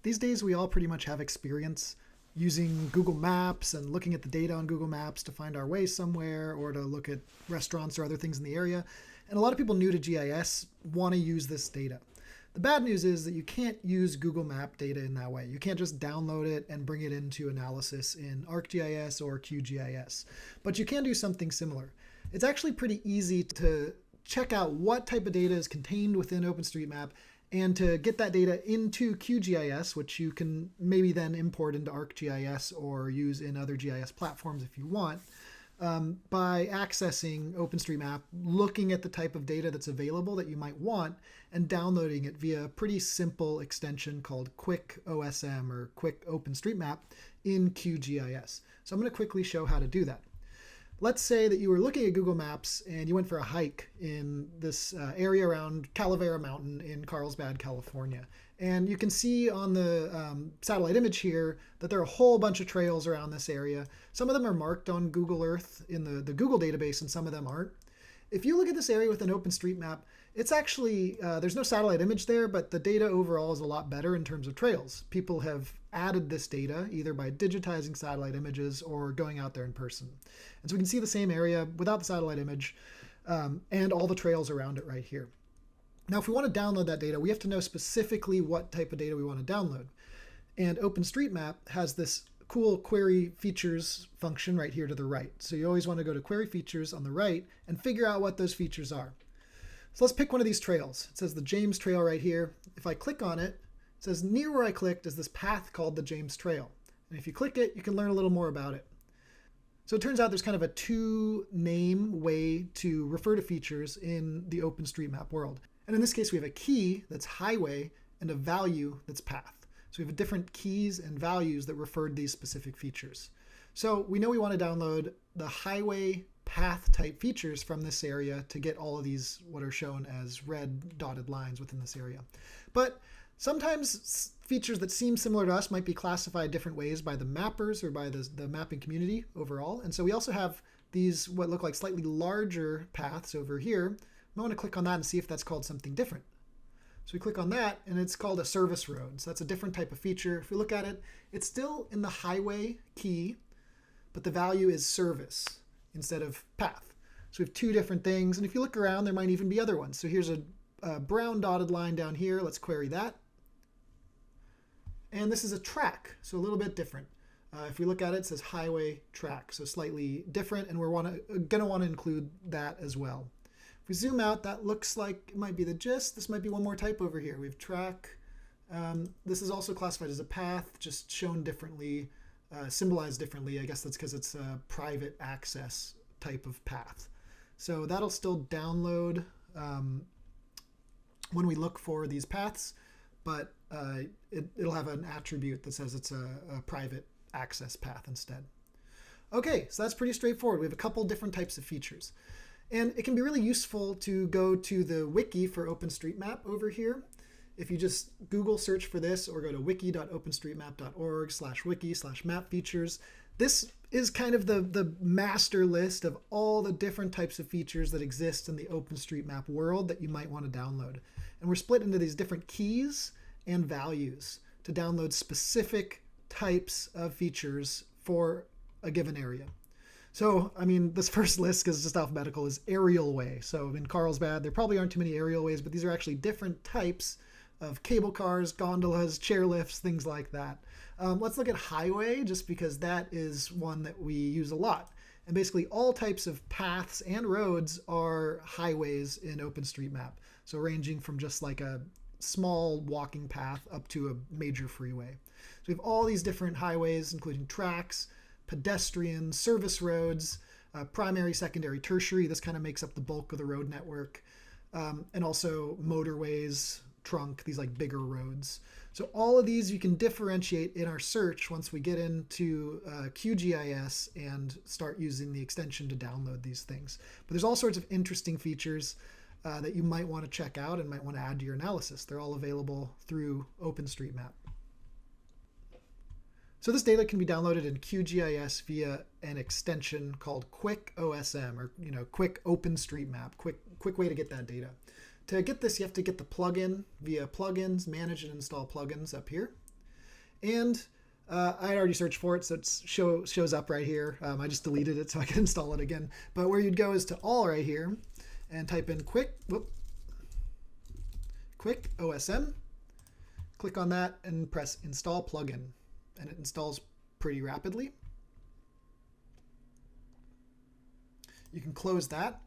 These days, we all pretty much have experience using Google Maps and looking at the data on Google Maps to find our way somewhere or to look at restaurants or other things in the area. And a lot of people new to GIS want to use this data. The bad news is that you can't use Google Map data in that way. You can't just download it and bring it into analysis in ArcGIS or QGIS. But you can do something similar. It's actually pretty easy to check out what type of data is contained within OpenStreetMap and to get that data into QGIS, which you can maybe then import into ArcGIS or use in other GIS platforms if you want, by accessing OpenStreetMap, looking at the type of data that's available that you might want, and downloading it via a pretty simple extension called QuickOSM or Quick OpenStreetMap in QGIS. So I'm going to quickly show how to do that. Let's say that you were looking at Google Maps and you went for a hike in this area around Calavera Mountain in Carlsbad, California. And you can see on the satellite image here that there are a whole bunch of trails around this area. Some of them are marked on Google Earth in the Google database and some of them aren't. If you look at this area with an OpenStreetMap, it's actually, there's no satellite image there, but the data overall is a lot better in terms of trails. People have added this data either by digitizing satellite images or going out there in person. And so we can see the same area without the satellite image and all the trails around it right here. Now, if we want to download that data, we have to know specifically what type of data we want to download. And OpenStreetMap has this cool query features function right here to the right. So you always want to go to query features on the right and figure out what those features are. So let's pick one of these trails. It says the James Trail right here. If I click on it, it says near where I clicked is this path called the James Trail. And if you click it, you can learn a little more about it. So it turns out there's kind of a two-name way to refer to features in the OpenStreetMap world. And in this case, we have a key that's highway and a value that's path. So we have different keys and values that refer to these specific features. So we know we want to download the highway path type features from this area to get all of these what are shown as red dotted lines within this area. But sometimes features that seem similar to us might be classified different ways by the mappers or by the mapping community overall. And so we also have these what look like slightly larger paths over here. I want to click on that and see if that's called something different. So we click on that and it's called a service road. So that's a different type of feature. If we look at it, it's still in the highway key, but the value is service instead of path. So we have two different things. And if you look around, there might even be other ones. So here's a brown dotted line down here. Let's query that. And this is a track, so a little bit different. If we look at it, it says highway track, so slightly different, and we're going to want to include that as well. If we zoom out, that looks like it might be the gist. This might be one more type over here. We have track. This is also classified as a path, just shown differently, symbolized differently. I guess that's because it's a private access type of path. So that'll still download when we look for these paths, but it'll have an attribute that says it's a private access path instead. Okay, so that's pretty straightforward. We have a couple different types of features. And it can be really useful to go to the wiki for OpenStreetMap over here. If you just Google search for this or go to wiki.openstreetmap.org/wiki/map-features, this is kind of the master list of all the different types of features that exist in the OpenStreetMap world that you might want to download. And we're split into these different keys and values to download specific types of features for a given area. So, I mean, this first list, because it's just alphabetical, is aerial way. So in Carlsbad, there probably aren't too many aerial ways, but these are actually different types of cable cars, gondolas, chairlifts, things like that. Let's look at highway, just because that is one that we use a lot. And basically all types of paths and roads are highways in OpenStreetMap. So ranging from just like a small walking path up to a major freeway. So we have all these different highways, including tracks, pedestrian, service roads, primary, secondary, tertiary. This kind of makes up the bulk of the road network. And also motorways, trunk, these like bigger roads. So all of these you can differentiate in our search once we get into QGIS and start using the extension to download these things. But there's all sorts of interesting features that you might want to check out and might want to add to your analysis. They're all available through OpenStreetMap. So this data can be downloaded in QGIS via an extension called QuickOSM, or Quick OpenStreetMap, quick way to get that data. To get this, you have to get the plugin via plugins, manage and install plugins up here. And I had already searched for it, so it shows up right here. I just deleted it so I can install it again. But where you'd go is to all right here and type in QuickOSM. Click on that and press install plugin. And it installs pretty rapidly. You can close that.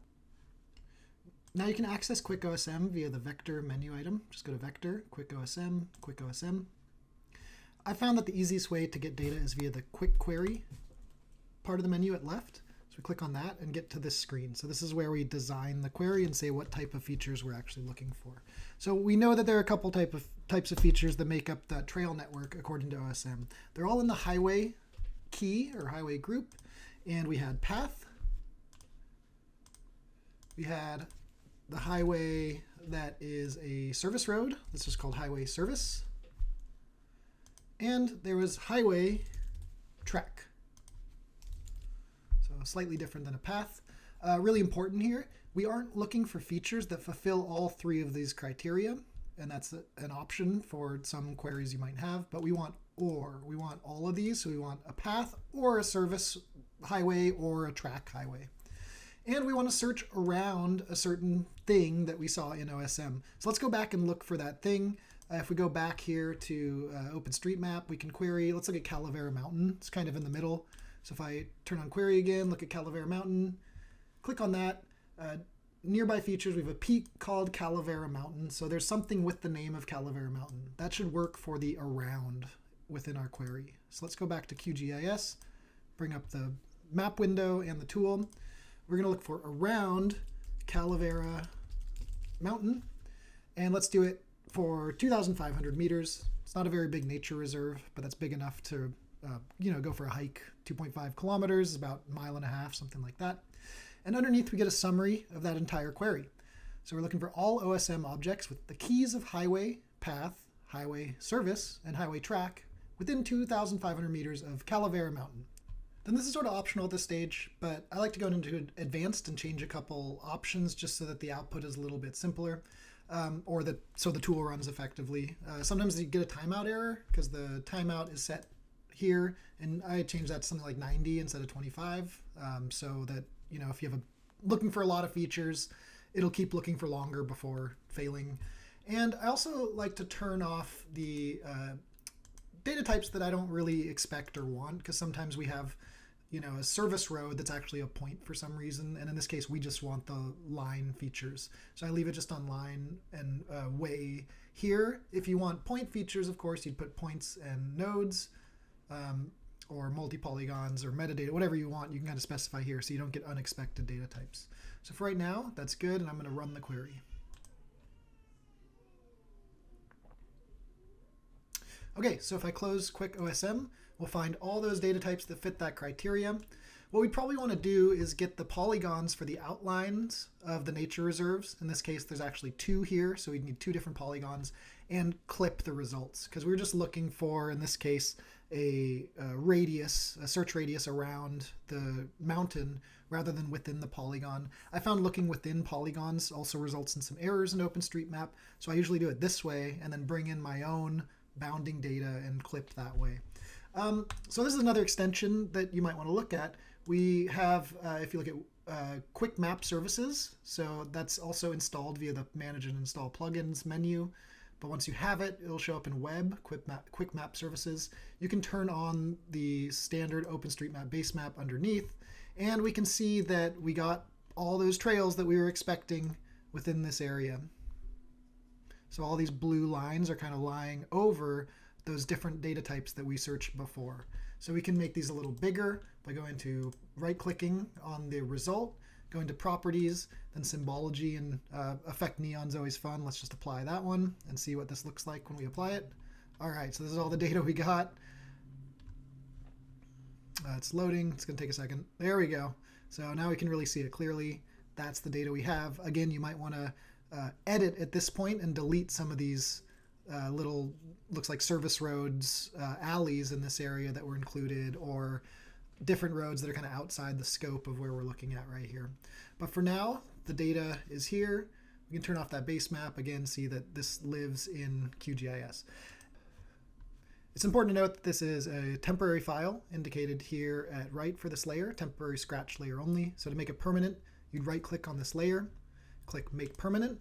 Now you can access QuickOSM via the vector menu item. Just go to vector, QuickOSM, QuickOSM. I found that the easiest way to get data is via the quick query part of the menu at left. So we click on that and get to this screen. So this is where we design the query and say what type of features we're actually looking for. So we know that there are a couple types of features that make up the trail network according to OSM. They're all in the highway key or highway group. And we had path. We had the highway that is a service road. This is called highway service. And there was highway track. So slightly different than a path. Really important here, we aren't looking for features that fulfill all three of these criteria. And that's an option for some queries you might have. But we want We want all of these. So we want a path or a service highway or a track highway. And we want to search around a certain thing that we saw in OSM. So let's go back and look for that thing. If we go back here to OpenStreetMap, we can query. Let's look at Calavera Mountain. It's kind of in the middle. So if I turn on query again, look at Calavera Mountain, click on that. Nearby features, we have a peak called Calavera Mountain. So there's something with the name of Calavera Mountain. That should work for the around within our query. So let's go back to QGIS, bring up the map window and the tool. We're going to look for around Calavera Mountain. And let's do it for 2,500 meters. It's not a very big nature reserve, but that's big enough to go for a hike. 2.5 kilometers, about a mile and a half, something like that. And underneath we get a summary of that entire query. So we're looking for all OSM objects with the keys of highway, path, highway service, and highway track within 2,500 meters of Calavera Mountain. Then this is sort of optional at this stage, but I like to go into advanced and change a couple options just so that the output is a little bit simpler. So the tool runs effectively. Sometimes you get a timeout error because the timeout is set here, and I changed that to something like 90 instead of 25, so that if you have looking for a lot of features, it'll keep looking for longer before failing. And I also like to turn off the data types that I don't really expect or want, because sometimes we have a service road that's actually a point for some reason. And in this case, we just want the line features. So I leave it just on line and way here. If you want point features, of course, you'd put points and nodes or multi-polygons or metadata, whatever you want, you can kind of specify here so you don't get unexpected data types. So for right now, that's good. And I'm going to run the query. Okay, so if I close QuickOSM, we'll find all those data types that fit that criteria. What we probably want to do is get the polygons for the outlines of the nature reserves. In this case, there's actually 2 here, so we need 2 different polygons, and clip the results, because we were just looking for, in this case, a search radius around the mountain rather than within the polygon. I found looking within polygons also results in some errors in OpenStreetMap, so I usually do it this way and then bring in my own bounding data and clip that way. So this is another extension that you might want to look at. We have, if you look at Quick Map Services, so that's also installed via the Manage and Install Plugins menu. But once you have it, it'll show up in Web, Quick Map Services. You can turn on the standard OpenStreetMap base map underneath, and we can see that we got all those trails that we were expecting within this area. So all these blue lines are kind of lying over those different data types that we searched before. So we can make these a little bigger by going to right-clicking on the result, going to properties, then symbology, and effect neon's always fun. Let's just apply that one and see what this looks like when we apply it. All right, so this is all the data we got. It's loading. It's going to take a second. There we go. So now we can really see it clearly. That's the data we have. Again, you might want to edit at this point and delete some of these little, looks like service roads, alleys in this area that were included, or different roads that are kind of outside the scope of where we're looking at right here. But for now, the data is here. We can turn off that base map again, see that this lives in QGIS. It's important to note that this is a temporary file indicated here at right for this layer, temporary scratch layer only. So to make it permanent, you'd right click on this layer, click Make Permanent,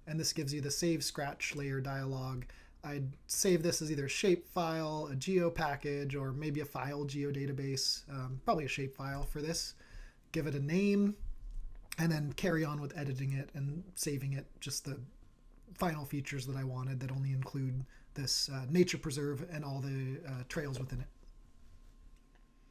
and this gives you the Save Scratch Layer dialog. I'd save this as either a shapefile, a geopackage, or maybe a file geodatabase, probably a shapefile for this. Give it a name, and then carry on with editing it and saving it, just the final features that I wanted that only include this nature preserve and all the trails within it.